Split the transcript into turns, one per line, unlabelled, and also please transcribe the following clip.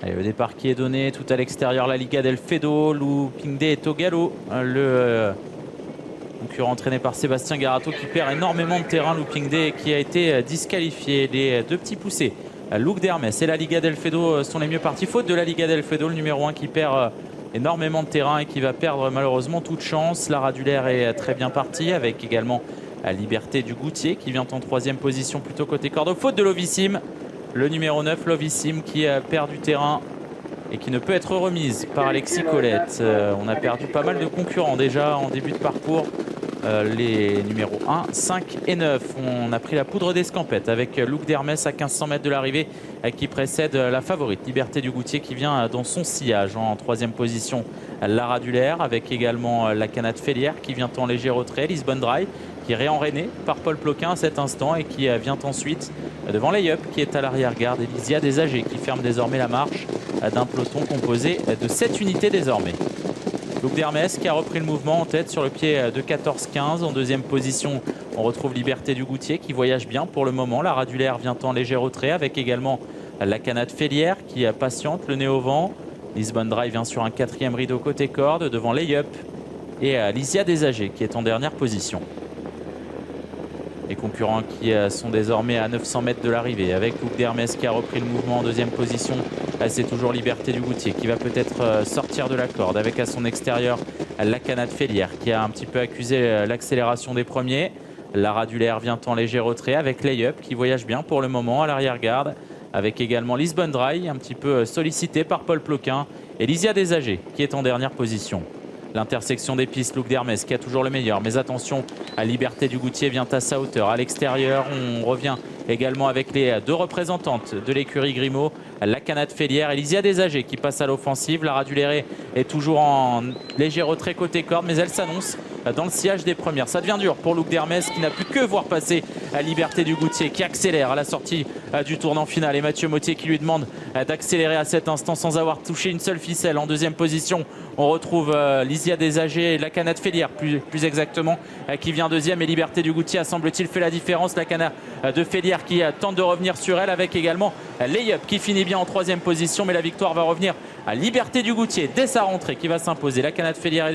Allez, le départ qui est donné tout à l'extérieur, la Liga del Fedo, Looping Day et Togalo, le concurrent entraîné par Sébastien Garato qui perd énormément de terrain. Looping Day qui a été disqualifié. Les deux petits poussés, Luc d'Hermès et la Liga del Fedo sont les mieux partis. Faute de la Liga del Fedo, le numéro 1 qui perd énormément de terrain et qui va perdre malheureusement toute chance. La Radulaire est très bien partie avec également la Liberté du Goutier qui vient en 3e position plutôt côté corde. Faute de Lovissime, le numéro 9 Lovissime qui perd du terrain et qui ne peut être remise par Alexis Colette. On a perdu pas mal de concurrents déjà en début de parcours. Les numéros 1, 5 et 9. On a pris la poudre d'escampette avec Luc d'Hermès à 1500 mètres de l'arrivée qui précède la favorite Liberté du Goutier qui vient dans son sillage. En 3e position, la Radulaire avec également la Canade Félière qui vient en léger retrait. Lisbonne Dry qui est réenrainé par Paul Ploquin à cet instant et qui vient ensuite devant Layup qui est à l'arrière-garde. Elysia Desagers qui ferme désormais la marche d'un peloton composé de 7 unités désormais. Luc d'Hermès qui a repris le mouvement en tête sur le pied de 14-15. En 2e position, on retrouve Liberté du Goutier qui voyage bien pour le moment. La Radulaire vient en léger retrait avec également la Canade Félière qui patiente, le nez au vent. Lisbonne Dry vient sur un 4e rideau côté corde devant Layup et Elysia Desagers qui est en dernière position. Les concurrents qui sont désormais à 900 mètres de l'arrivée avec Luc d'Hermès qui a repris le mouvement en 2e position. C'est toujours Liberté du Goutier qui va peut-être sortir de la corde avec à son extérieur la Canade Félière qui a un petit peu accusé l'accélération des premiers. La Radulaire vient en léger retrait avec Layup qui voyage bien pour le moment à l'arrière-garde avec également Lisbonne Dry un petit peu sollicité par Paul Ploquin et Elysia Desagers qui est en dernière position. L'intersection des pistes, Luc d'Hermès qui a toujours le meilleur. Mais attention, à Liberté du Goutier vient à sa hauteur. À l'extérieur, on revient également avec les deux représentantes de l'écurie Grimaud. La Canade Félière, Elysia Desagers qui passe à l'offensive. La Radulaire est toujours en léger retrait côté corde, mais elle s'annonce dans le sillage des premières. Ça devient dur pour Luc d'Hermès qui n'a pu que voir passer à Liberté du Goutier qui accélère à la sortie du tournant final. Et Mathieu Mottier qui lui demande d'accélérer à cet instant sans avoir touché une seule ficelle. En 2e position, on retrouve Elysia Desagers et la Canade Félière plus exactement qui vient 2e et Liberté du Goutier a semble-t-il fait la différence. La Canade de Félière qui tente de revenir sur elle avec également Layup qui finit bien en 3e position, mais la victoire va revenir à Liberté du Goutier dès sa rentrée qui va s'imposer. La Canade Félière